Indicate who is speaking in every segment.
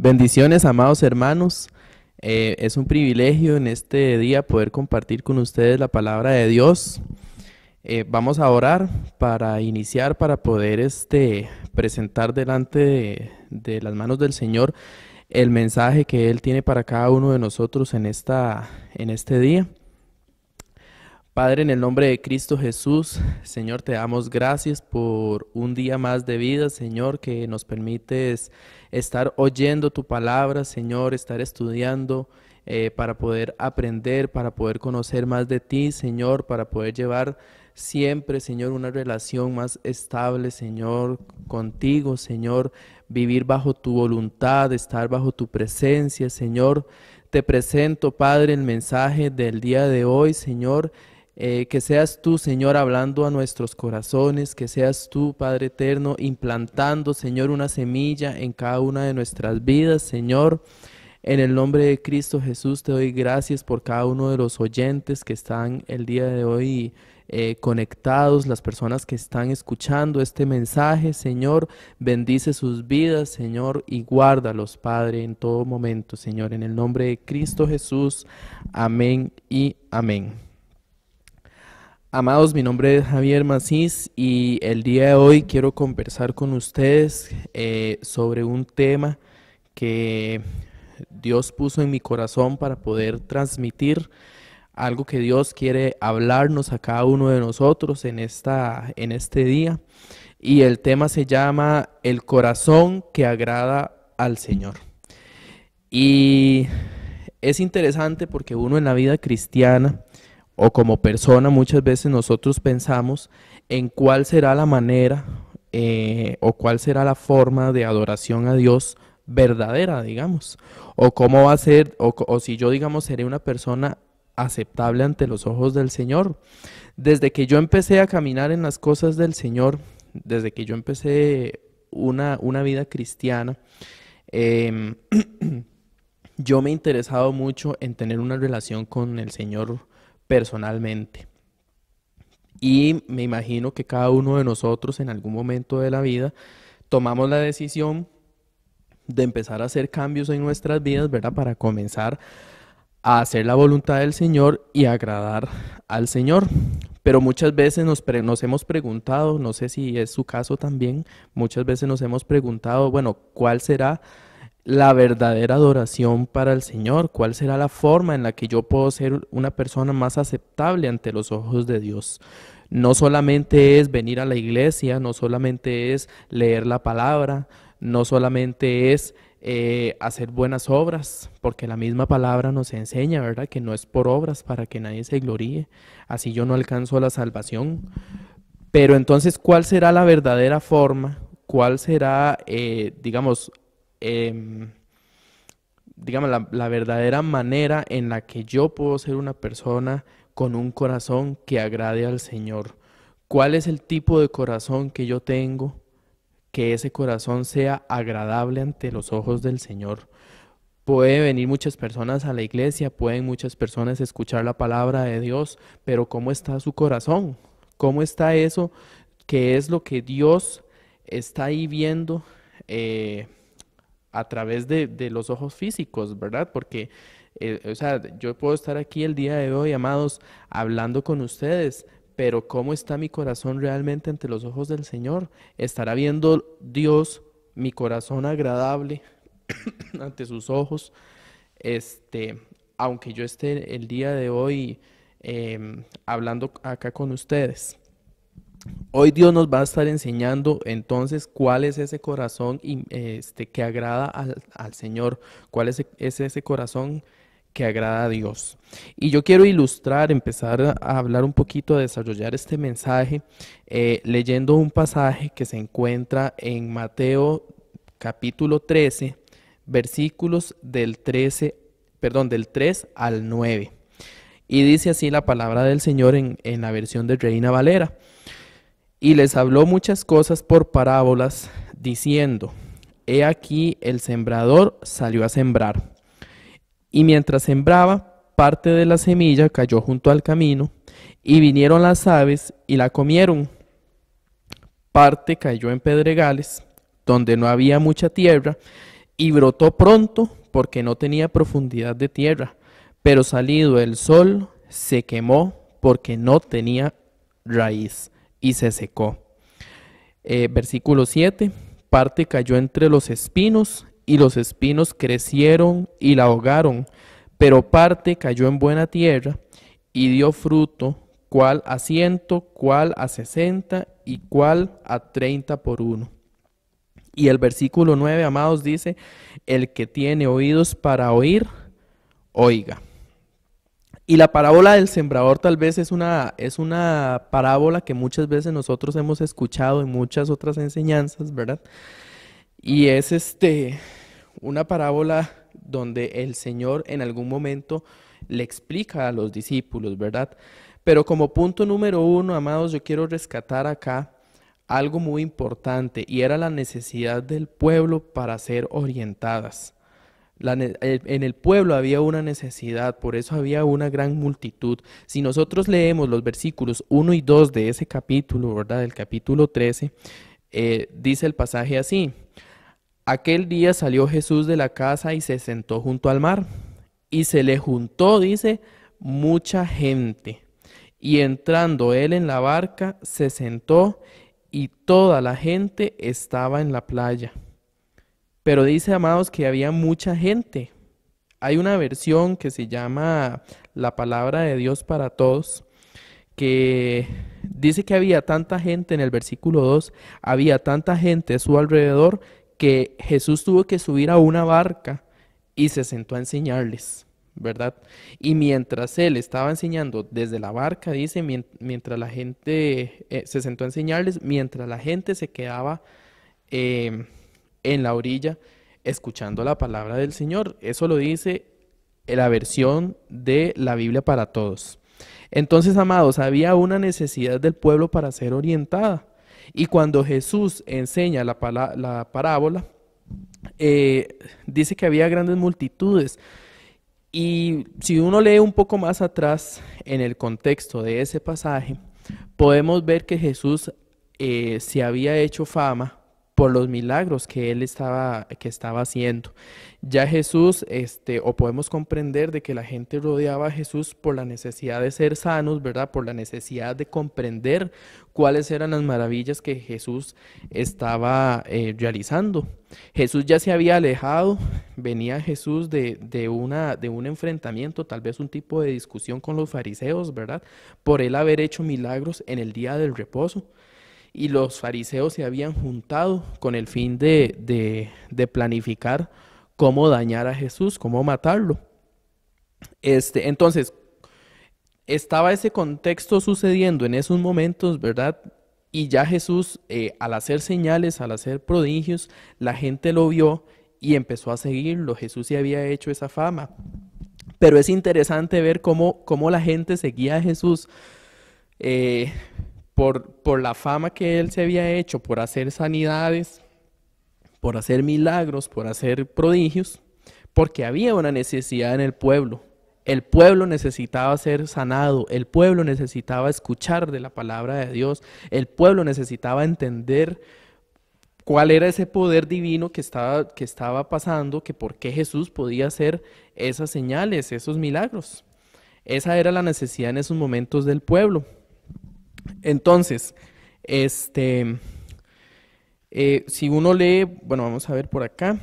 Speaker 1: Bendiciones, amados hermanos. Es un privilegio en este día poder compartir con ustedes la palabra de Dios. Vamos a orar para iniciar, para poder presentar delante de las manos del Señor el mensaje que Él tiene para cada uno de nosotros en este día. Padre, en el nombre de Cristo Jesús, Señor, te damos gracias por un día más de vida, Señor, que nos permites estar oyendo tu palabra, Señor, estar estudiando para poder aprender, para poder conocer más de ti, Señor, para poder llevar siempre, Señor, una relación más estable, Señor, contigo, Señor, vivir bajo tu voluntad, estar bajo tu presencia, Señor. Te presento, Padre, el mensaje del día de hoy, Señor. Que seas tú, Señor, hablando a nuestros corazones, que seas tú, Padre eterno, implantando, Señor, una semilla en cada una de nuestras vidas, Señor. En el nombre de Cristo Jesús te doy gracias por cada uno de los oyentes que están el día de hoy conectados, las personas que están escuchando este mensaje, Señor. Bendice sus vidas, Señor, y guárdalos, Padre, en todo momento, Señor. En el nombre de Cristo Jesús, amén y amén. Amados, mi nombre es Javier Macís y el día de hoy quiero conversar con ustedes sobre un tema que Dios puso en mi corazón para poder transmitir algo que Dios quiere hablarnos a cada uno de nosotros en este día. Y el tema se llama El corazón que agrada al Señor. Y es interesante porque uno en la vida cristiana o como persona muchas veces nosotros pensamos en cuál será la manera o cuál será la forma de adoración a Dios verdadera, digamos, o cómo va a ser, o si yo, digamos, seré una persona aceptable ante los ojos del Señor. Desde que yo empecé a caminar en las cosas del Señor, desde que yo empecé una vida cristiana, yo me he interesado mucho en tener una relación con el Señor personalmente. Y me imagino que cada uno de nosotros en algún momento de la vida tomamos la decisión de empezar a hacer cambios en nuestras vidas, ¿verdad? Para comenzar a hacer la voluntad del Señor y agradar al Señor. Pero muchas veces nos hemos preguntado, no sé si es su caso también, muchas veces nos hemos preguntado, bueno, ¿cuál será la verdadera adoración para el Señor? ¿Cuál será la forma en la que yo puedo ser una persona más aceptable ante los ojos de Dios? No solamente es venir a la iglesia, no solamente es leer la palabra, no solamente es hacer buenas obras, porque la misma palabra nos enseña, ¿verdad? Que no es por obras para que nadie se gloríe, así yo no alcanzo la salvación. Pero entonces, ¿cuál será la verdadera forma? ¿Cuál será, digamos, la verdadera manera en la que yo puedo ser una persona con un corazón que agrade al Señor? ¿Cuál es el tipo de corazón que yo tengo? Que ese corazón sea agradable ante los ojos del Señor. Puede venir muchas personas a la iglesia, pueden muchas personas escuchar la palabra de Dios, pero ¿cómo está su corazón? ¿Cómo está eso? ¿Qué es lo que Dios está ahí viendo a través de los ojos físicos, ¿verdad? Porque, o sea, yo puedo estar aquí el día de hoy, amados, hablando con ustedes, pero ¿cómo está mi corazón realmente ante los ojos del Señor? ¿Estará viendo Dios mi corazón agradable ante sus ojos? Aunque yo esté el día de hoy hablando acá con ustedes. Hoy Dios nos va a estar enseñando entonces cuál es ese corazón que agrada al Señor, cuál es ese corazón que agrada a Dios. Y yo quiero ilustrar, empezar a hablar un poquito, a desarrollar este mensaje, leyendo un pasaje que se encuentra en Mateo capítulo 13, versículos del 3 al 9. Y dice así la palabra del Señor en la versión de Reina Valera. Y les habló muchas cosas por parábolas, diciendo, he aquí el sembrador salió a sembrar. Y mientras sembraba, parte de la semilla cayó junto al camino, y vinieron las aves y la comieron. Parte cayó en pedregales, donde no había mucha tierra, y brotó pronto porque no tenía profundidad de tierra, pero salido el sol se quemó porque no tenía raíz y se secó. Versículo 7, parte cayó entre los espinos y los espinos crecieron y la ahogaron, pero parte cayó en buena tierra y dio fruto, cuál a 100, cuál a 60 y cuál a 30 por uno. Y el versículo 9, amados, dice, el que tiene oídos para oír, oiga. Y la parábola del sembrador tal vez es una parábola que muchas veces nosotros hemos escuchado en muchas otras enseñanzas, ¿verdad? Y es una parábola donde el Señor en algún momento le explica a los discípulos, ¿verdad? Pero como punto número uno, amados, yo quiero rescatar acá algo muy importante y era la necesidad del pueblo para ser orientadas. En el pueblo había una necesidad, por eso había una gran multitud. Si nosotros leemos los versículos 1 y 2 de ese capítulo, ¿verdad? Del capítulo 13, dice el pasaje así: aquel día salió Jesús de la casa y se sentó junto al mar, y se le juntó, dice, mucha gente. Y entrando él en la barca, se sentó y toda la gente estaba en la playa. Pero dice, amados, que había mucha gente. Hay una versión que se llama La Palabra de Dios para Todos, que dice que había tanta gente en el versículo 2, había tanta gente a su alrededor que Jesús tuvo que subir a una barca y se sentó a enseñarles, ¿verdad? Y mientras él estaba enseñando desde la barca, dice, mientras la gente se sentó a enseñarles, mientras la gente se quedaba en la orilla escuchando la palabra del Señor. Eso lo dice la versión de la Biblia para Todos. Entonces, amados, había una necesidad del pueblo para ser orientada. Y cuando Jesús enseña la parábola, dice que había grandes multitudes. Y si uno lee un poco más atrás en el contexto de ese pasaje, podemos ver que Jesús se había hecho fama por los milagros que él estaba haciendo. Ya Jesús, o podemos comprender de que la gente rodeaba a Jesús por la necesidad de ser sanos, ¿verdad? Por la necesidad de comprender cuáles eran las maravillas que Jesús estaba realizando. Jesús ya se había alejado, venía Jesús de un enfrentamiento, tal vez un tipo de discusión con los fariseos, ¿verdad? Por él haber hecho milagros en el día del reposo. Y los fariseos se habían juntado con el fin de planificar cómo dañar a Jesús, cómo matarlo. Entonces, estaba ese contexto sucediendo en esos momentos, ¿verdad? Y ya Jesús, al hacer señales, al hacer prodigios, la gente lo vio y empezó a seguirlo. Jesús se había hecho esa fama. Pero es interesante ver cómo la gente seguía a Jesús por la fama que él se había hecho, por hacer sanidades, por hacer milagros, por hacer prodigios, porque había una necesidad en el pueblo. El pueblo necesitaba ser sanado, el pueblo necesitaba escuchar de la palabra de Dios, el pueblo necesitaba entender cuál era ese poder divino que estaba pasando, que por qué Jesús podía hacer esas señales, esos milagros. Esa era la necesidad en esos momentos del pueblo. Entonces, si uno lee, bueno, vamos a ver por acá,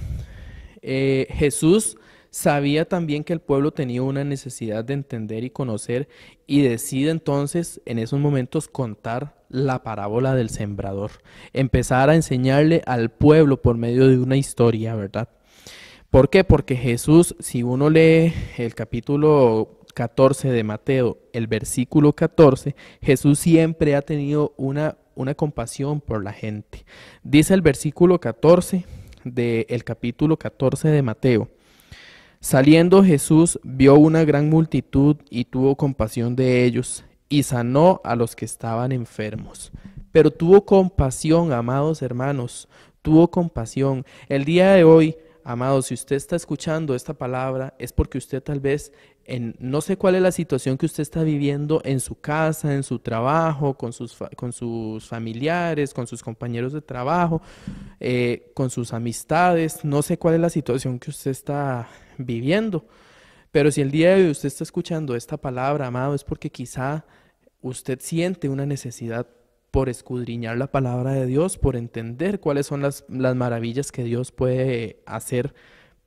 Speaker 1: Jesús sabía también que el pueblo tenía una necesidad de entender y conocer y decide entonces en esos momentos contar la parábola del sembrador, empezar a enseñarle al pueblo por medio de una historia, ¿verdad? ¿Por qué? Porque Jesús, si uno lee el capítulo 14 de Mateo, el versículo 14, Jesús siempre ha tenido una compasión por la gente. Dice el versículo 14 del capítulo 14 de Mateo: saliendo Jesús vio una gran multitud y tuvo compasión de ellos y sanó a los que estaban enfermos. Pero tuvo compasión, amados hermanos, tuvo compasión. El día de hoy amado, si usted está escuchando esta palabra, es porque usted tal vez, no sé cuál es la situación que usted está viviendo en su casa, en su trabajo, con sus familiares, con sus compañeros de trabajo, con sus amistades, no sé cuál es la situación que usted está viviendo, pero si el día de hoy usted está escuchando esta palabra, amado, es porque quizá usted siente una necesidad por escudriñar la palabra de Dios, por entender cuáles son las maravillas que Dios puede hacer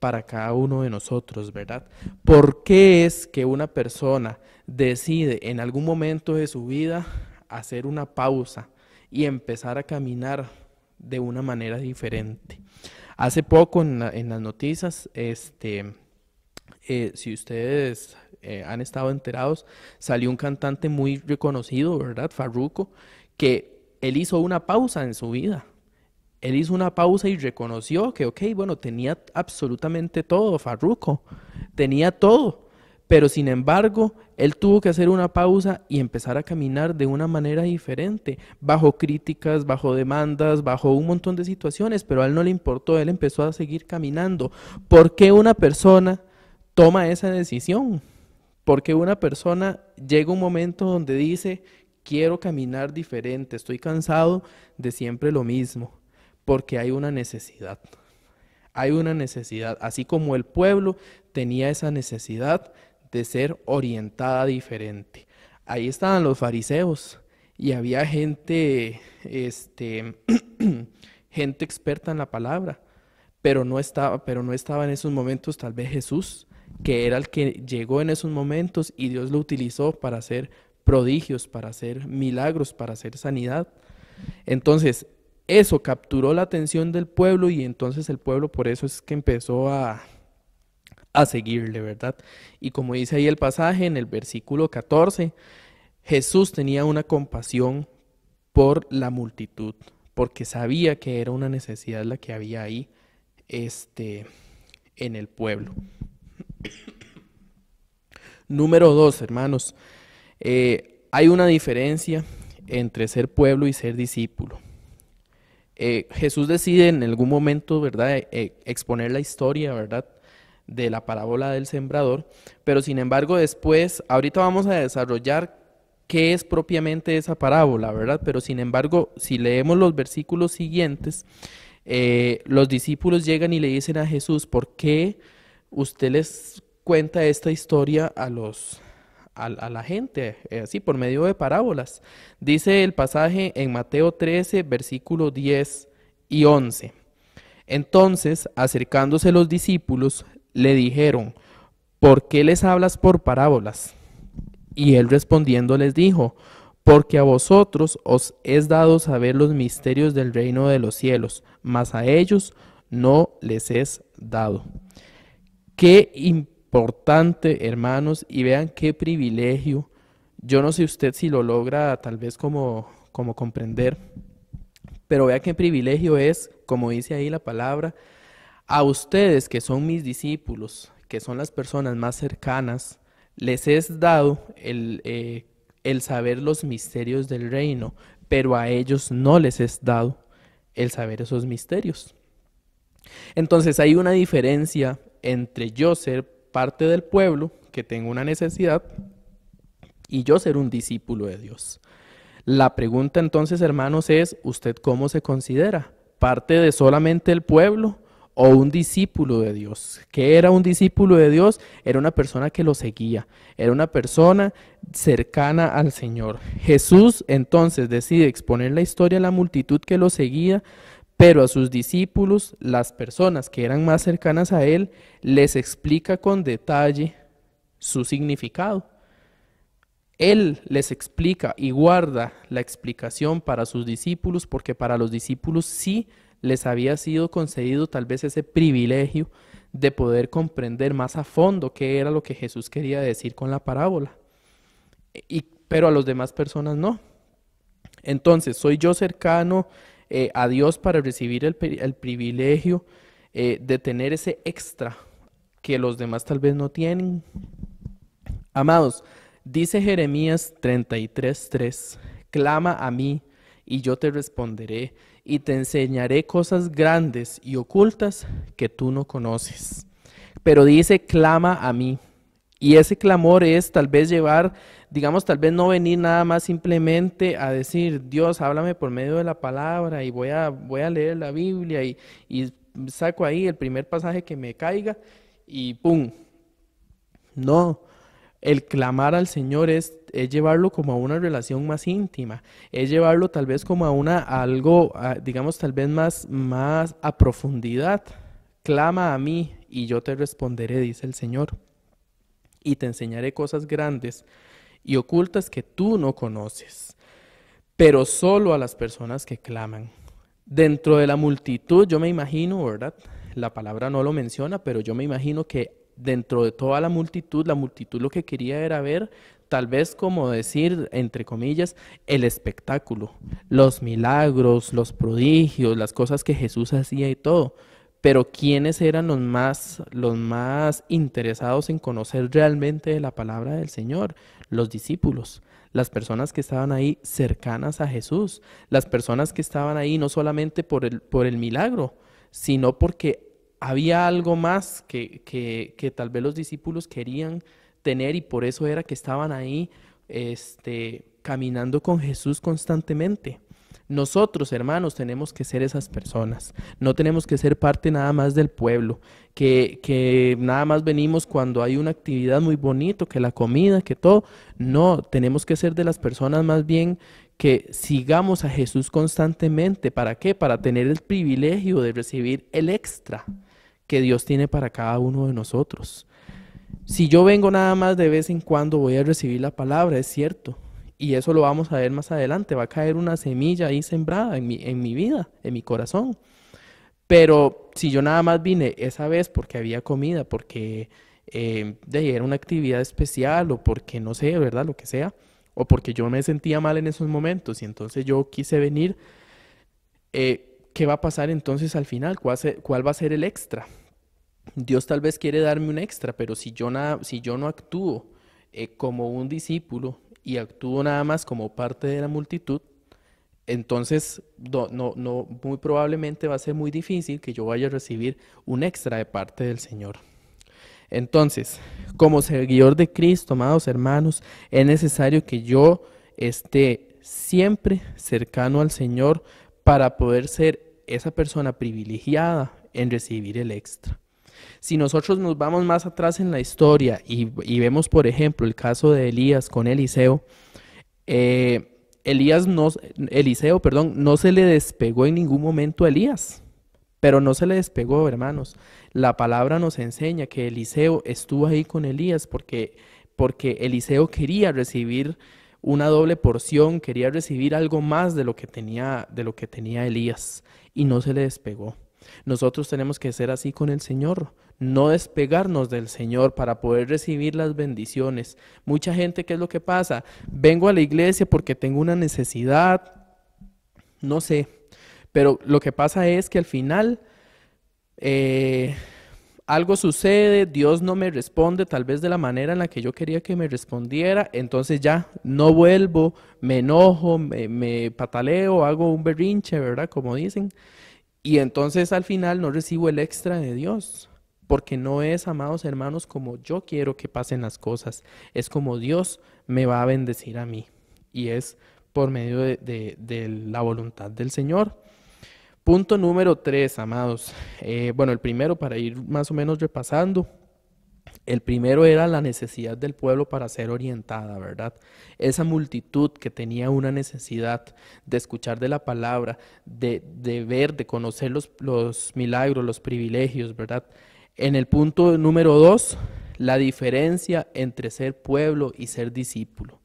Speaker 1: para cada uno de nosotros, ¿verdad? ¿Por qué es que una persona decide en algún momento de su vida hacer una pausa y empezar a caminar de una manera diferente? Hace poco en las noticias, si ustedes han estado enterados, salió un cantante muy reconocido, ¿verdad? Farruko, que él hizo una pausa en su vida. Él hizo una pausa y reconoció que, ok, bueno, tenía absolutamente todo, Farruko, tenía todo, pero sin embargo, él tuvo que hacer una pausa y empezar a caminar de una manera diferente, bajo críticas, bajo demandas, bajo un montón de situaciones, pero a él no le importó, él empezó a seguir caminando. ¿Por qué una persona toma esa decisión? Porque una persona llega un momento donde dice, quiero caminar diferente, estoy cansado de siempre lo mismo, porque hay una necesidad. Hay una necesidad, así como el pueblo tenía esa necesidad de ser orientada diferente. Ahí estaban los fariseos y había gente, gente experta en la palabra, pero no estaba en esos momentos tal vez Jesús, que era el que llegó en esos momentos y Dios lo utilizó para hacer prodigios, para hacer milagros, para hacer sanidad. Entonces, eso capturó la atención del pueblo y entonces el pueblo por eso es que empezó a seguirle, ¿verdad? Y como dice ahí el pasaje en el versículo 14, Jesús tenía una compasión por la multitud, porque sabía que era una necesidad la que había ahí, en el pueblo. Número 2, hermanos, hay una diferencia entre ser pueblo y ser discípulo. Jesús decide en algún momento, ¿verdad?, exponer la historia, ¿verdad?, de la parábola del sembrador, pero sin embargo después, ahorita vamos a desarrollar qué es propiamente esa parábola, ¿verdad? Pero sin embargo, si leemos los versículos siguientes, los discípulos llegan y le dicen a Jesús, ¿por qué usted les cuenta esta historia a la gente, así por medio de parábolas? Dice el pasaje en Mateo 13, versículos 10 y 11. Entonces, acercándose los discípulos, le dijeron, ¿por qué les hablas por parábolas? Y él respondiendo les dijo, porque a vosotros os es dado saber los misterios del reino de los cielos, mas a ellos no les es dado. Qué importante, hermanos, y vean qué privilegio. Yo no sé usted si lo logra tal vez como comprender, pero vea qué privilegio es, como dice ahí la palabra, a ustedes que son mis discípulos, que son las personas más cercanas, les es dado el saber los misterios del reino, pero a ellos no les es dado el saber esos misterios. Entonces hay una diferencia entre yo ser parte del pueblo, que tengo una necesidad, y yo ser un discípulo de Dios. La pregunta entonces, hermanos, es, ¿usted cómo se considera? ¿Parte de solamente el pueblo o un discípulo de Dios? ¿Qué era un discípulo de Dios? Era una persona que lo seguía, era una persona cercana al Señor. Jesús entonces decide exponer la historia a la multitud que lo seguía, pero a sus discípulos, las personas que eran más cercanas a él, les explica con detalle su significado. Él les explica y guarda la explicación para sus discípulos, porque para los discípulos sí les había sido concedido tal vez ese privilegio de poder comprender más a fondo qué era lo que Jesús quería decir con la parábola. Pero a las demás personas no. Entonces, soy yo cercano a Dios para recibir el privilegio de tener ese extra que los demás tal vez no tienen. Amados, dice Jeremías 33:3, clama a mí y yo te responderé y te enseñaré cosas grandes y ocultas que tú no conoces. Pero dice, clama a mí. Y ese clamor es tal vez llevar, digamos, tal vez no venir nada más simplemente a decir, Dios, háblame por medio de la palabra y voy a leer la Biblia y saco ahí el primer pasaje que me caiga y ¡pum! No, el clamar al Señor es llevarlo como a una relación más íntima, es llevarlo tal vez como a algo, digamos, tal vez más a profundidad. Clama a mí y yo te responderé, dice el Señor, y te enseñaré cosas grandes y ocultas que tú no conoces, pero solo a las personas que claman. Dentro de la multitud, yo me imagino, ¿verdad? La palabra no lo menciona, pero yo me imagino que dentro de toda la multitud lo que quería era ver, tal vez como decir, entre comillas, el espectáculo, los milagros, los prodigios, las cosas que Jesús hacía y todo. Pero ¿quiénes eran los más interesados en conocer realmente la palabra del Señor? Los discípulos, las personas que estaban ahí cercanas a Jesús, las personas que estaban ahí no solamente por el milagro, sino porque había algo más que tal vez los discípulos querían tener y por eso era que estaban ahí caminando con Jesús constantemente. Nosotros, hermanos, tenemos que ser esas personas. No tenemos que ser parte nada más del pueblo, que nada más venimos cuando hay una actividad muy bonito, que la comida, que todo. No, tenemos que ser de las personas más bien que sigamos a Jesús constantemente. ¿Para qué? Para tener el privilegio de recibir el extra que Dios tiene para cada uno de nosotros. Si yo vengo nada más de vez en cuando, voy a recibir la palabra, es cierto. Y eso lo vamos a ver más adelante. Va a caer una semilla ahí sembrada en mi vida, en mi corazón. Pero si yo nada más vine esa vez porque había comida, porque era una actividad especial o porque no sé, ¿verdad? Lo que sea. O porque yo me sentía mal en esos momentos y entonces yo quise venir. ¿Qué va a pasar entonces al final? ¿Cuál va a ser el extra? Dios tal vez quiere darme un extra, pero si yo no actúo como un discípulo y actúo nada más como parte de la multitud, entonces muy probablemente va a ser muy difícil que yo vaya a recibir un extra de parte del Señor. Entonces, como seguidor de Cristo, amados hermanos, es necesario que yo esté siempre cercano al Señor para poder ser esa persona privilegiada en recibir el extra. Si nosotros nos vamos más atrás en la historia y vemos, por ejemplo, el caso de Elías con Eliseo, Eliseo, perdón, no se le despegó en ningún momento a Elías, pero no se le despegó, hermanos. La palabra nos enseña que Eliseo estuvo ahí con Elías porque Eliseo quería recibir una doble porción, quería recibir algo más de lo que tenía Elías y no se le despegó. Nosotros tenemos que ser así con el Señor, no despegarnos del Señor para poder recibir las bendiciones. Mucha gente, ¿qué es lo que pasa? Vengo a la iglesia porque tengo una necesidad, no sé, pero lo que pasa es que al final algo sucede, Dios no me responde tal vez de la manera en la que yo quería que me respondiera, entonces ya no vuelvo, me enojo, me pataleo, hago un berrinche, ¿verdad? Como dicen. Y entonces al final no recibo el extra de Dios, porque no es, amados hermanos, como yo quiero que pasen las cosas, es como Dios me va a bendecir a mí, y es por medio de la voluntad del Señor. Punto número 3, amados. Bueno, el primero, para ir más o menos repasando, el primero era la necesidad del pueblo para ser orientada, ¿verdad? Esa multitud que tenía una necesidad de escuchar de la palabra, de ver, de conocer los milagros, los privilegios, ¿verdad? En el punto número 2, la diferencia entre ser pueblo y ser discípulo.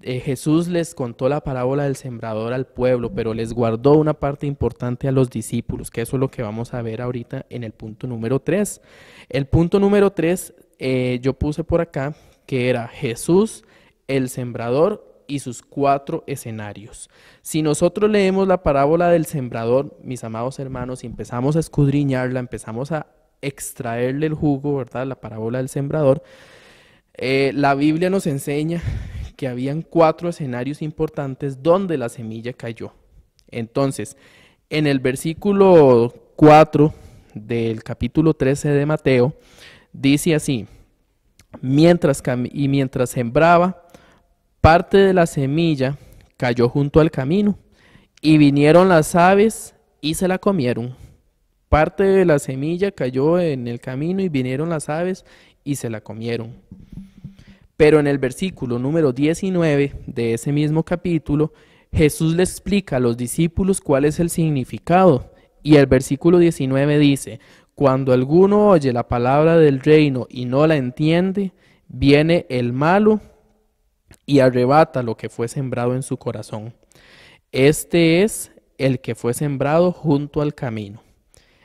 Speaker 1: Jesús les contó la parábola del sembrador al pueblo, pero les guardó una parte importante a los discípulos, que eso es lo que vamos a ver ahorita en el punto número 3. El punto número 3, yo puse por acá que era Jesús, el sembrador y sus 4 escenarios. Si nosotros leemos la parábola del sembrador, mis amados hermanos, y empezamos a escudriñarla, empezamos a extraerle el jugo, ¿verdad? La parábola del sembrador, la Biblia nos enseña que habían 4 escenarios importantes donde la semilla cayó. Entonces, en el versículo 4 del capítulo 13 de Mateo, dice así: mientras sembraba, parte de la semilla cayó junto al camino, y vinieron las aves y se la comieron. Parte de la semilla cayó en el camino y vinieron las aves y se la comieron. Pero en el versículo número 19 de ese mismo capítulo, Jesús le explica a los discípulos cuál es el significado. Y el versículo 19 dice: cuando alguno oye la palabra del reino y no la entiende, viene el malo y arrebata lo que fue sembrado en su corazón. Este es el que fue sembrado junto al camino.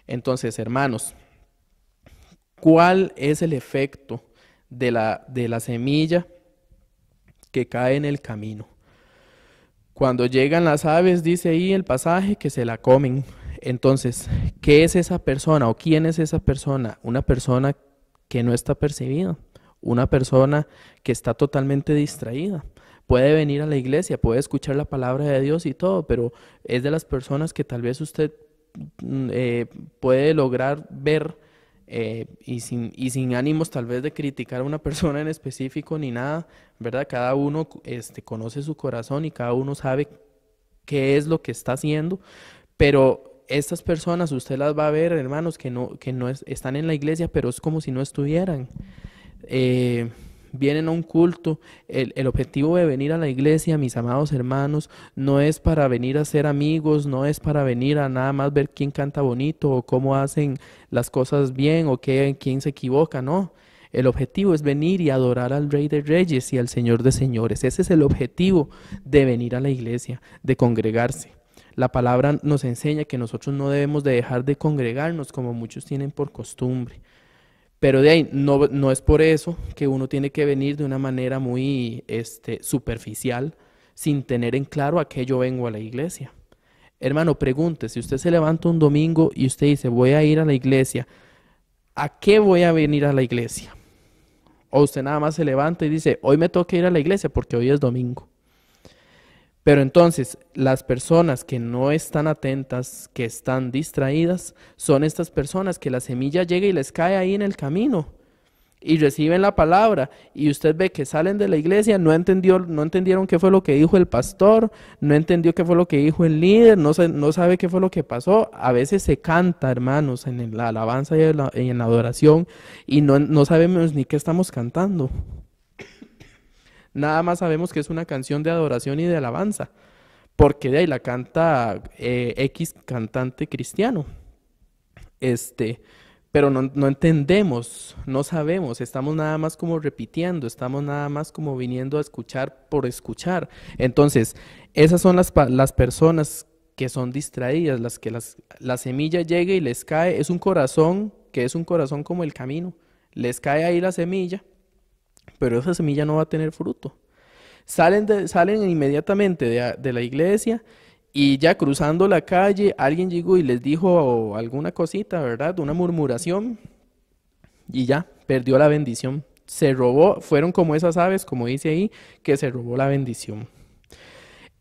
Speaker 1: Entonces, hermanos, ¿cuál es el efecto de la semilla que cae en el camino? Cuando llegan las aves, dice ahí el pasaje, que se la comen. Entonces, ¿qué es esa persona o quién es esa persona? Una persona que no está percibida, una persona que está totalmente distraída. Puede venir a la iglesia, puede escuchar la palabra de Dios y todo, pero es de las personas que tal vez usted puede lograr ver y sin ánimos tal vez de criticar a una persona en específico ni nada, ¿verdad? Cada uno conoce su corazón y cada uno sabe qué es lo que está haciendo, pero estas personas usted las va a ver, hermanos, que no están en la iglesia, pero es como si no estuvieran. Vienen a un culto. El objetivo de venir a la iglesia, mis amados hermanos, no es para venir a ser amigos, no es para venir a nada más ver quién canta bonito o cómo hacen las cosas bien o quién se equivoca, no. El objetivo es venir y adorar al Rey de Reyes y al Señor de Señores. Ese es el objetivo de venir a la iglesia, de congregarse. La palabra nos enseña que nosotros no debemos de dejar de congregarnos como muchos tienen por costumbre. Pero de ahí no es por eso que uno tiene que venir de una manera muy superficial, sin tener en claro a qué yo vengo a la iglesia. Hermano, pregunte, si usted se levanta un domingo y usted dice, voy a ir a la iglesia, ¿a qué voy a venir a la iglesia? O usted nada más se levanta y dice, hoy me toca ir a la iglesia porque hoy es domingo. Pero entonces, las personas que no están atentas, que están distraídas, son estas personas que la semilla llega y les cae ahí en el camino y reciben la palabra y usted ve que salen de la iglesia, no entendieron qué fue lo que dijo el pastor, no entendió qué fue lo que dijo el líder, no sabe qué fue lo que pasó. A veces se canta, hermanos, en la alabanza y en la adoración y no sabemos ni qué estamos cantando. Nada más sabemos que es una canción de adoración y de alabanza, porque de ahí la canta X cantante cristiano. Pero no entendemos, no sabemos, estamos nada más como repitiendo, estamos nada más como viniendo a escuchar por escuchar. Entonces, esas son las personas que son distraídas, las que la semilla llega y les cae, es un corazón que es un corazón como el camino, les cae ahí la semilla, pero esa semilla no va a tener fruto. Salen inmediatamente de la iglesia y ya cruzando la calle alguien llegó y les dijo alguna cosita, ¿verdad? Una murmuración y ya, perdió la bendición. Se robó, fueron como esas aves, como dice ahí, que se robó la bendición.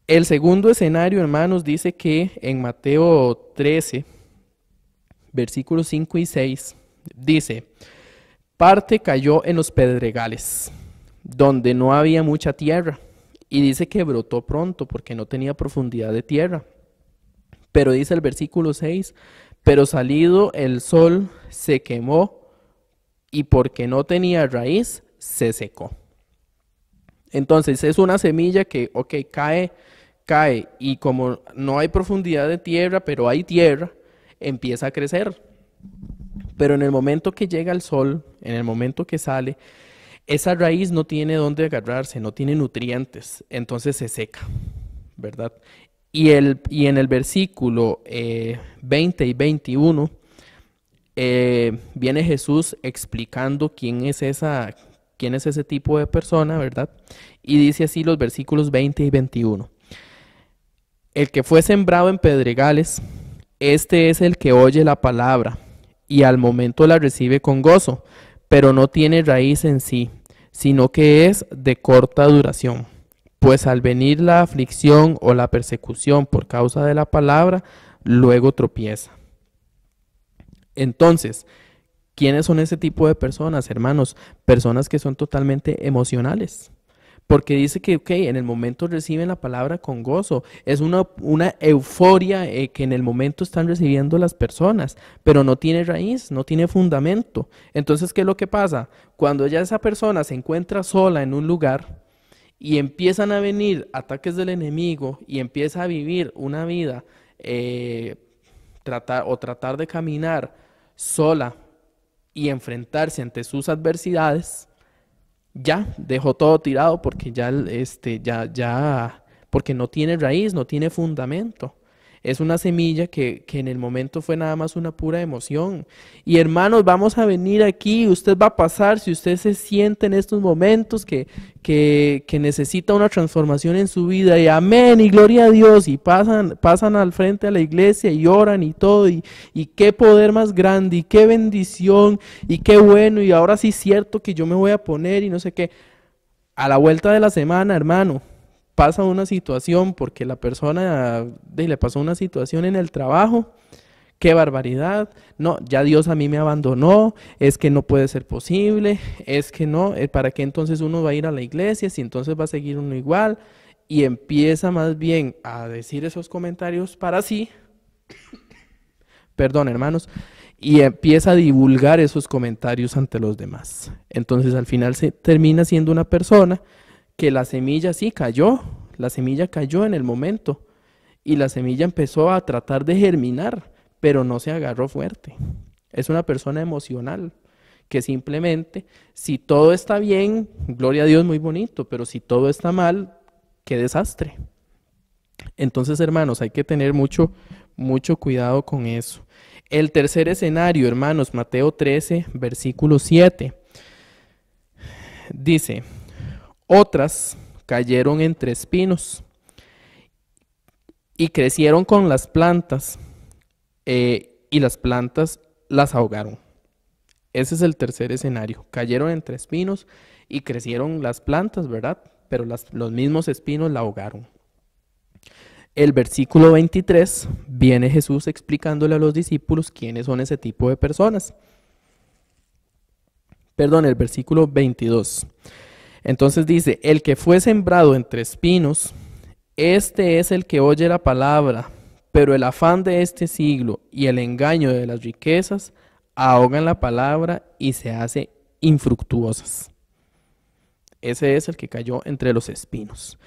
Speaker 1: El segundo escenario, hermanos, dice que en Mateo 13, versículos 5 y 6, dice: parte cayó en los pedregales, donde no había mucha tierra, y dice que brotó pronto porque no tenía profundidad de tierra. Pero dice el versículo 6, pero salido el sol se quemó y porque no tenía raíz se secó. Entonces es una semilla que, cae y como no hay profundidad de tierra, pero hay tierra, empieza a crecer. Pero en el momento que llega el sol, en el momento que sale, esa raíz no tiene dónde agarrarse, no tiene nutrientes, entonces se seca, ¿verdad? Y en el versículo 20 y 21 viene Jesús explicando quién es ese tipo de persona, ¿verdad? Y dice así los versículos 20 y 21. El que fue sembrado en pedregales, este es el que oye la palabra y al momento la recibe con gozo, pero no tiene raíz en sí, sino que es de corta duración. Pues al venir la aflicción o la persecución por causa de la palabra, luego tropieza. Entonces, ¿quiénes son ese tipo de personas, hermanos? Personas que son totalmente emocionales. Porque dice que, ok, en el momento reciben la palabra con gozo. Es una euforia que en el momento están recibiendo las personas, pero no tiene raíz, no tiene fundamento. Entonces, ¿qué es lo que pasa? Cuando ya esa persona se encuentra sola en un lugar y empiezan a venir ataques del enemigo y empieza a vivir una vida, tratar de caminar sola y enfrentarse ante sus adversidades, ya dejó todo tirado porque porque no tiene raíz, no tiene fundamento. Es una semilla que en el momento fue nada más una pura emoción. Y hermanos, vamos a venir aquí, usted va a pasar, si usted se siente en estos momentos que necesita una transformación en su vida, y amén, y gloria a Dios, y pasan al frente a la iglesia y oran y todo, y qué poder más grande, y qué bendición, y qué bueno, y ahora sí es cierto que yo me voy a poner y no sé qué. A la vuelta de la semana, hermano, pasa una situación porque la persona le pasó una situación en el trabajo, qué barbaridad, no, ya Dios a mí me abandonó, es que no puede ser posible, es que no, ¿para qué entonces uno va a ir a la iglesia si entonces va a seguir uno igual? Y empieza más bien a decir esos comentarios para sí, perdón hermanos, y empieza a divulgar esos comentarios ante los demás. Entonces al final se termina siendo una persona que la semilla sí cayó, la semilla cayó en el momento y la semilla empezó a tratar de germinar, pero no se agarró fuerte. Es una persona emocional que simplemente, si todo está bien, gloria a Dios, muy bonito, pero si todo está mal, qué desastre. Entonces, hermanos, hay que tener mucho cuidado con eso. El tercer escenario, hermanos, Mateo 13, versículo 7, dice: otras cayeron entre espinos y crecieron con las plantas, y las plantas las ahogaron. Ese es el tercer escenario. Cayeron entre espinos y crecieron las plantas, ¿verdad? Pero los mismos espinos la ahogaron. El versículo 23 viene Jesús explicándole a los discípulos quiénes son ese tipo de personas. Perdón, el versículo 22. Entonces dice: el que fue sembrado entre espinos, este es el que oye la palabra, pero el afán de este siglo y el engaño de las riquezas ahogan la palabra y se hace infructuosas. Ese es el que cayó entre los espinos.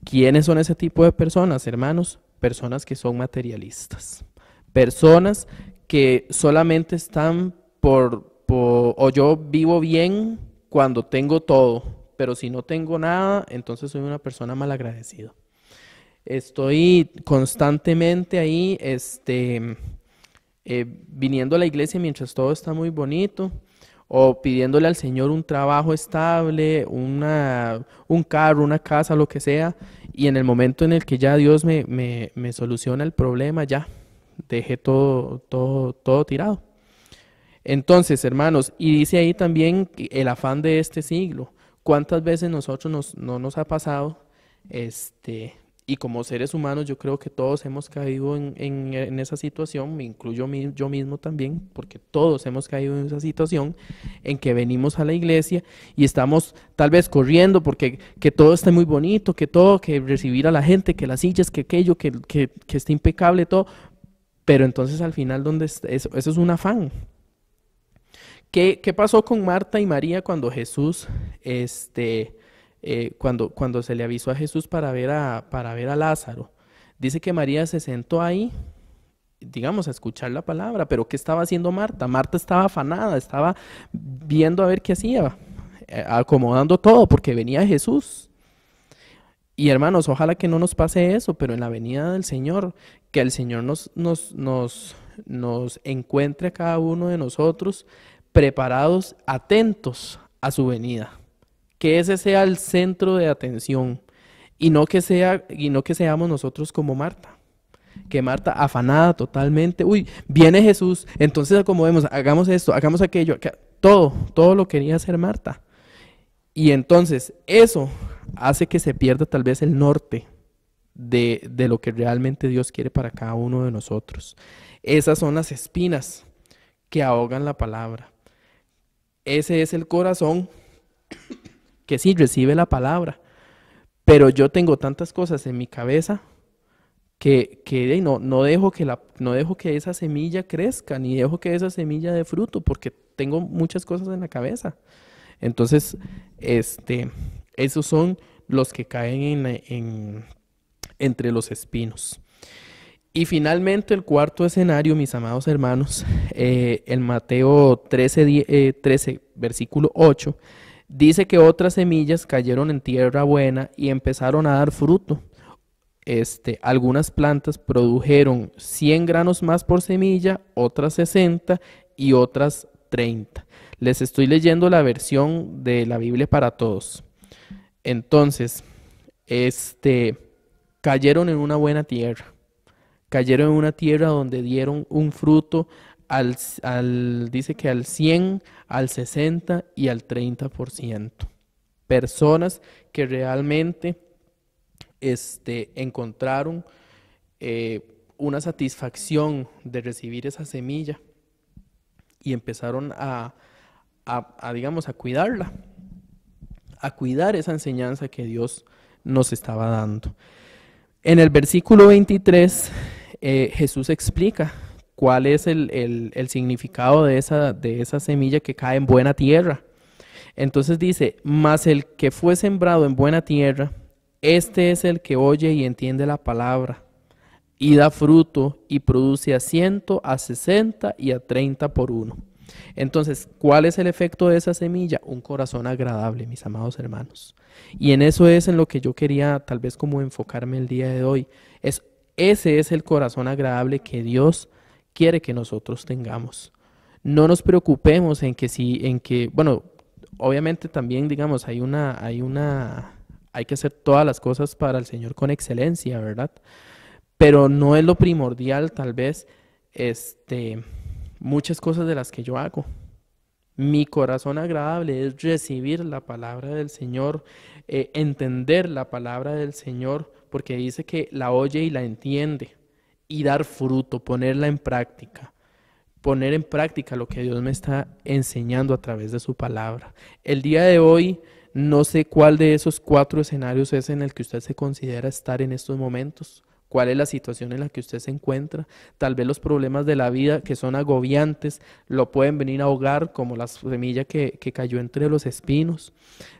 Speaker 1: ¿Quiénes son ese tipo de personas, hermanos? Personas que son materialistas. Personas que solamente están o yo vivo bien cuando tengo todo, pero si no tengo nada, entonces soy una persona malagradecida. Estoy constantemente ahí, viniendo a la iglesia mientras todo está muy bonito, o pidiéndole al Señor un trabajo estable, un carro, una casa, lo que sea, y en el momento en el que ya Dios me soluciona el problema, ya dejé todo tirado. Entonces, hermanos, y dice ahí también el afán de este siglo. ¿Cuántas veces nosotros no nos ha pasado? Y como seres humanos yo creo que todos hemos caído en esa situación, me incluyo yo mismo también, porque todos hemos caído en esa situación en que venimos a la iglesia y estamos tal vez corriendo porque que todo esté muy bonito, que recibir a la gente, que las sillas, que aquello, que esté impecable, todo, pero entonces al final eso es un afán. ¿Qué pasó con Marta y María cuando Jesús, cuando se le avisó a Jesús para ver a Lázaro? Dice que María se sentó ahí, digamos, a escuchar la palabra, pero ¿qué estaba haciendo Marta? Marta estaba afanada, estaba viendo a ver qué hacía, acomodando todo, porque venía Jesús. Y hermanos, ojalá que no nos pase eso, pero en la venida del Señor, que el Señor nos encuentre a cada uno de nosotros preparados, atentos a su venida. Que ese sea el centro de atención y no que seamos nosotros como Marta. Que Marta afanada totalmente, uy, viene Jesús, entonces acomodemos, hagamos esto, hagamos aquello, todo lo quería hacer Marta. Y entonces eso hace que se pierda tal vez el norte de lo que realmente Dios quiere para cada uno de nosotros. Esas son las espinas que ahogan la palabra. Ese es el corazón que sí recibe la palabra, pero yo tengo tantas cosas en mi cabeza que no dejo no dejo que esa semilla crezca, ni dejo que esa semilla dé fruto, porque tengo muchas cosas en la cabeza. Entonces, esos son los que caen entre los espinos. Y finalmente el cuarto escenario, mis amados hermanos, en Mateo 13, versículo 8, dice que otras semillas cayeron en tierra buena y empezaron a dar fruto. Algunas plantas produjeron 100 granos más por semilla, otras 60 y otras 30. Les estoy leyendo la versión de la Biblia para todos. Entonces, cayeron en una buena tierra. Cayeron en una tierra donde dieron un fruto dice que al 100, al 60 y al 30%. Personas que realmente encontraron una satisfacción de recibir esa semilla y empezaron digamos, a cuidarla, a cuidar esa enseñanza que Dios nos estaba dando. En el versículo 23, Jesús explica cuál es el significado de esa semilla que cae en buena tierra. Entonces dice, mas el que fue sembrado en buena tierra, este es el que oye y entiende la palabra, y da fruto, y produce a 100, a 60 y a 30 por uno. Entonces, ¿cuál es el efecto de esa semilla? Un corazón agradable, mis amados hermanos. Y en eso es en lo que yo quería tal vez como enfocarme el día de hoy. Ese es el corazón agradable que Dios quiere que nosotros tengamos. No nos preocupemos bueno, obviamente también, digamos, hay que hacer todas las cosas para el Señor con excelencia, ¿verdad? Pero no es lo primordial, tal vez, muchas cosas de las que yo hago. Mi corazón agradable es recibir la palabra del Señor, entender la palabra del Señor, porque dice que la oye y la entiende, y dar fruto, ponerla en práctica. Poner en práctica lo que Dios me está enseñando a través de su palabra. El día de hoy, no sé cuál de esos 4 escenarios es en el que usted se considera estar en estos momentos. ¿Cuál es la situación en la que usted se encuentra? Tal vez los problemas de la vida que son agobiantes lo pueden venir a ahogar, como la semilla que cayó entre los espinos.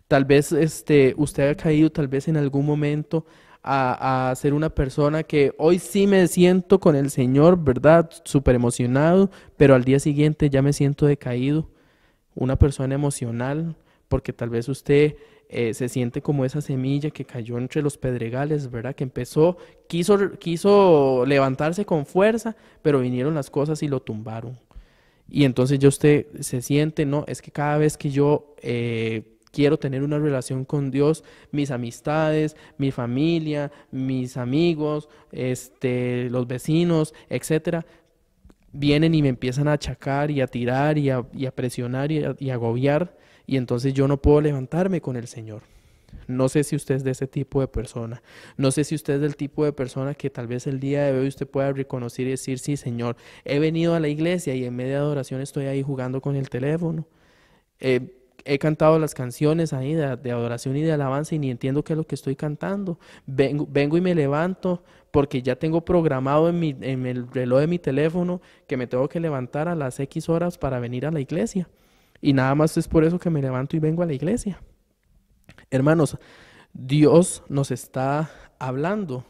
Speaker 1: Tal vez usted ha caído tal vez en algún momento a ser una persona que hoy sí me siento con el Señor, ¿verdad? Súper emocionado, pero al día siguiente ya me siento decaído. Una persona emocional, porque tal vez usted se siente como esa semilla que cayó entre los pedregales, ¿verdad? Que quiso levantarse con fuerza, pero vinieron las cosas y lo tumbaron. Y entonces ya usted se siente, no, es que cada vez que yo quiero tener una relación con Dios, mis amistades, mi familia, mis amigos, los vecinos, etcétera, vienen y me empiezan a achacar y a tirar y a presionar y a agobiar, y entonces yo no puedo levantarme con el Señor. No sé si usted es de ese tipo de persona. No sé si usted es del tipo de persona que tal vez el día de hoy usted pueda reconocer y decir, sí, Señor, he venido a la iglesia y en media de adoración estoy ahí jugando con el teléfono. He cantado las canciones ahí de adoración y de alabanza y ni entiendo qué es lo que estoy cantando. Vengo y me levanto porque ya tengo programado en el reloj de mi teléfono que me tengo que levantar a las X horas para venir a la iglesia. Y nada más es por eso que me levanto y vengo a la iglesia. Hermanos, Dios nos está hablando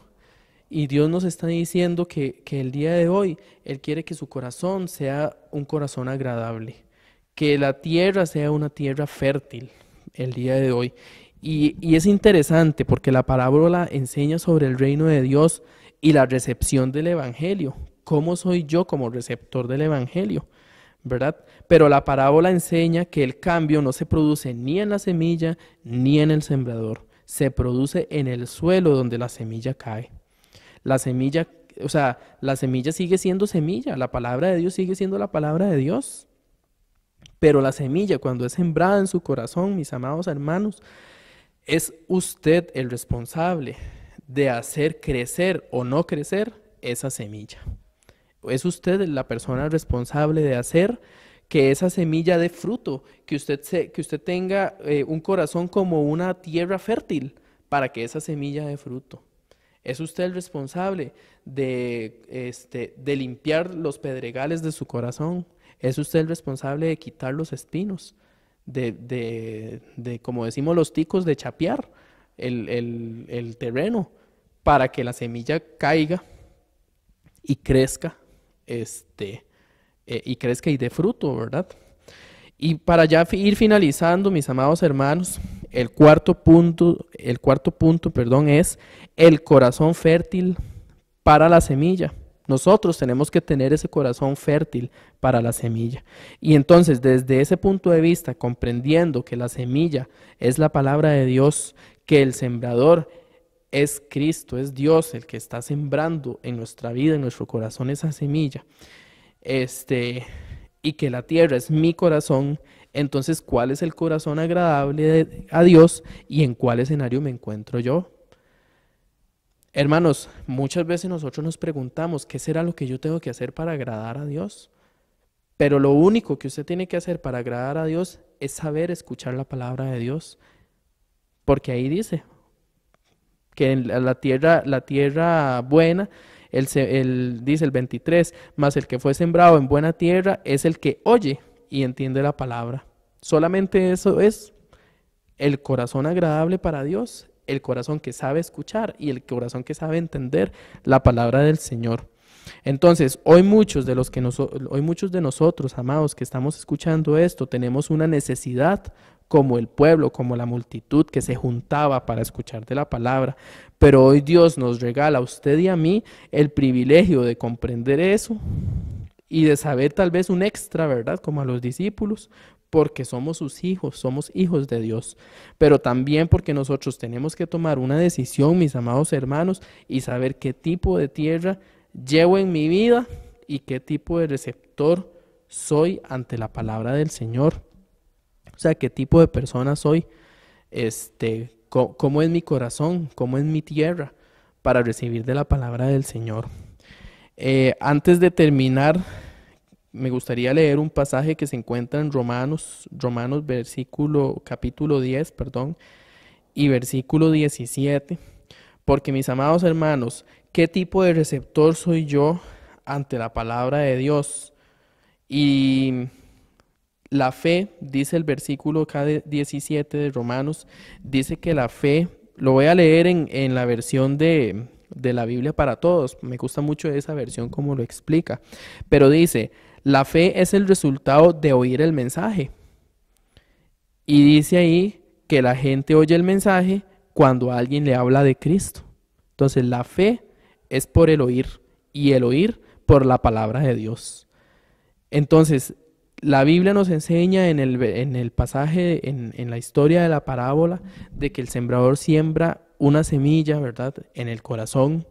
Speaker 1: y Dios nos está diciendo que el día de hoy Él quiere que su corazón sea un corazón agradable, que la tierra sea una tierra fértil el día de hoy. Y es interesante porque la parábola enseña sobre el reino de Dios y la recepción del evangelio. ¿Cómo soy yo como receptor del evangelio? ¿Verdad? Pero la parábola enseña que el cambio no se produce ni en la semilla ni en el sembrador, se produce en el suelo donde la semilla cae. La semilla sigue siendo semilla, la palabra de Dios sigue siendo la palabra de Dios. Pero la semilla, cuando es sembrada en su corazón, mis amados hermanos, Es usted el responsable de hacer crecer o no crecer esa semilla. Es usted la persona responsable de hacer que esa semilla dé fruto, que usted tenga un corazón como una tierra fértil para que esa semilla dé fruto. Es usted el responsable de limpiar los pedregales de su corazón. Es usted el responsable de quitar los espinos, como decimos los ticos, de chapear el terreno para que la semilla caiga y crezca, y dé fruto, ¿verdad? Y para ya ir finalizando, mis amados hermanos, el cuarto punto, perdón, es el corazón fértil para la semilla. Nosotros tenemos que tener ese corazón fértil para la semilla. Y entonces, desde ese punto de vista, comprendiendo que la semilla es la palabra de Dios, que el sembrador es Cristo, es Dios el que está sembrando en nuestra vida, en nuestro corazón esa semilla, y que la tierra es mi corazón, entonces, ¿cuál es el corazón agradable a Dios y en cuál escenario me encuentro yo? Hermanos, muchas veces nosotros nos preguntamos, ¿qué será lo que yo tengo que hacer para agradar a Dios? Pero lo único que usted tiene que hacer para agradar a Dios es saber escuchar la palabra de Dios, porque ahí dice que en la tierra buena, dice el 23, mas el que fue sembrado en buena tierra es el que oye y entiende la palabra. Solamente eso es el corazón agradable para Dios, el corazón que sabe escuchar y el corazón que sabe entender la palabra del Señor. Entonces, hoy muchos de nosotros, amados, que estamos escuchando esto, tenemos una necesidad como el pueblo, como la multitud que se juntaba para escuchar de la palabra. Pero hoy Dios nos regala a usted y a mí el privilegio de comprender eso y de saber tal vez un extra, ¿verdad? Como a los discípulos, porque somos sus hijos, somos hijos de Dios, pero también porque nosotros tenemos que tomar una decisión, mis amados hermanos, y saber qué tipo de tierra llevo en mi vida y qué tipo de receptor soy ante la palabra del Señor. O sea, qué tipo de persona soy, cómo es mi corazón, cómo es mi tierra para recibir de la palabra del Señor. Antes de terminar, me gustaría leer un pasaje que se encuentra en Romanos capítulo 10, perdón, y versículo 17, porque mis amados hermanos, ¿qué tipo de receptor soy yo ante la palabra de Dios? Y la fe, dice el versículo 17 de Romanos, dice que la fe, lo voy a leer en la versión de la Biblia para todos, me gusta mucho esa versión como lo explica, pero dice, la fe es el resultado de oír el mensaje. Y dice ahí que la gente oye el mensaje cuando alguien le habla de Cristo. Entonces la fe es por el oír y el oír por la palabra de Dios. Entonces la Biblia nos enseña en el pasaje, en la historia de la parábola, de que el sembrador siembra una semilla, ¿verdad?, en el corazón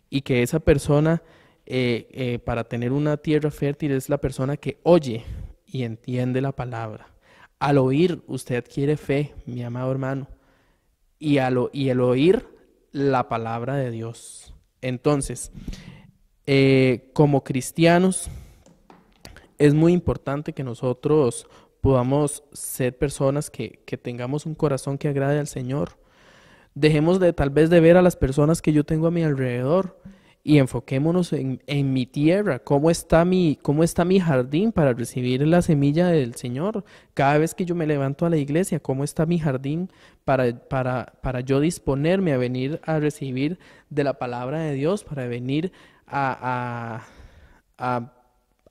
Speaker 1: y que esa persona, para tener una tierra fértil, es la persona que oye y entiende la palabra. Al oír, usted adquiere fe, mi amado hermano, y el oír la palabra de Dios. Entonces, como cristianos, es muy importante que nosotros podamos ser personas que tengamos un corazón que agrade al Señor. Dejemos tal vez de ver a las personas que yo tengo a mi alrededor y enfoquémonos en mi tierra, cómo está mi jardín para recibir la semilla del Señor. Cada vez que yo me levanto a la iglesia, cómo está mi jardín para yo disponerme a venir a recibir de la palabra de Dios, para venir a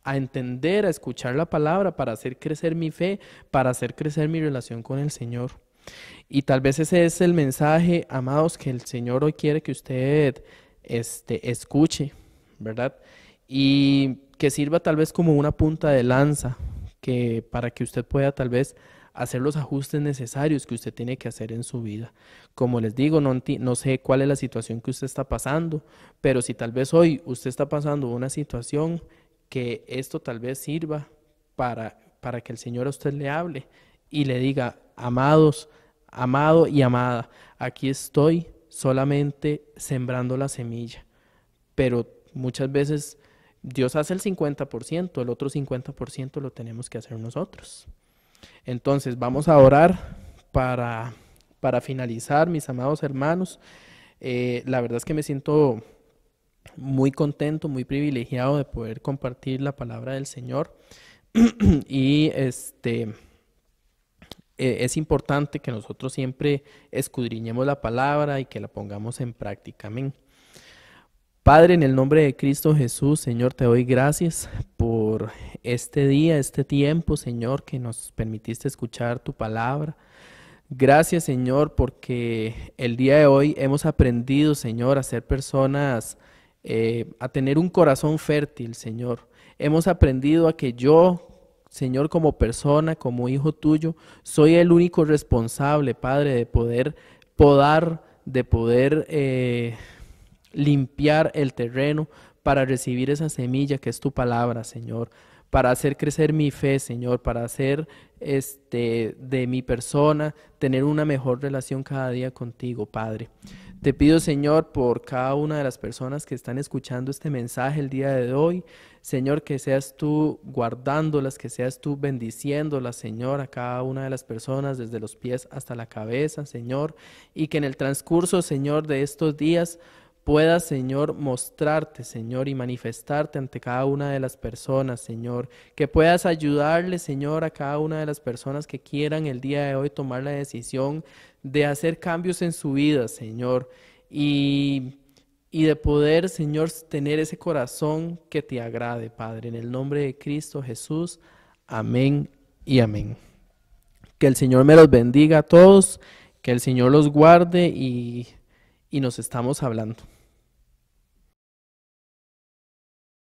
Speaker 1: entender, a escuchar la palabra, para hacer crecer mi fe, para hacer crecer mi relación con el Señor. Y tal vez ese es el mensaje, amados, que el Señor hoy quiere que usted escuche, ¿verdad? Y que sirva tal vez como una punta de lanza para que usted pueda tal vez hacer los ajustes necesarios que usted tiene que hacer en su vida. Como les digo, no sé cuál es la situación que usted está pasando, pero si tal vez hoy usted está pasando una situación, que esto tal vez sirva para que el Señor a usted le hable y le diga, amados, amado y amada, aquí estoy solamente sembrando la semilla, pero muchas veces Dios hace el 50%, el otro 50% lo tenemos que hacer nosotros. Entonces vamos a orar para, para finalizar, mis amados hermanos. La verdad es que me siento muy contento, muy privilegiado de poder compartir la palabra del Señor. Y es importante que nosotros siempre escudriñemos la palabra y que la pongamos en práctica. Amén. Padre, en el nombre de Cristo Jesús, Señor, te doy gracias por este día, este tiempo, Señor, que nos permitiste escuchar tu palabra. Gracias, Señor, porque el día de hoy hemos aprendido, Señor, a ser personas, a tener un corazón fértil, Señor. Hemos aprendido a que yo, Señor, como persona, como hijo tuyo, soy el único responsable, Padre, de poder podar, de poder limpiar el terreno para recibir esa semilla que es tu palabra, Señor, para hacer crecer mi fe, Señor, para hacer de mi persona tener una mejor relación cada día contigo, Padre. Te pido, Señor, por cada una de las personas que están escuchando este mensaje el día de hoy, Señor, que seas tú guardándolas, que seas tú bendiciéndolas, Señor, a cada una de las personas, desde los pies hasta la cabeza, Señor, y que en el transcurso, Señor, de estos días puedas, Señor, mostrarte, Señor, y manifestarte ante cada una de las personas, Señor, que puedas ayudarle, Señor, a cada una de las personas que quieran el día de hoy tomar la decisión de hacer cambios en su vida, Señor, y de poder, Señor, tener ese corazón que te agrade, Padre, en el nombre de Cristo Jesús, amén y amén. Que el Señor me los bendiga a todos, que el Señor los guarde y nos estamos hablando.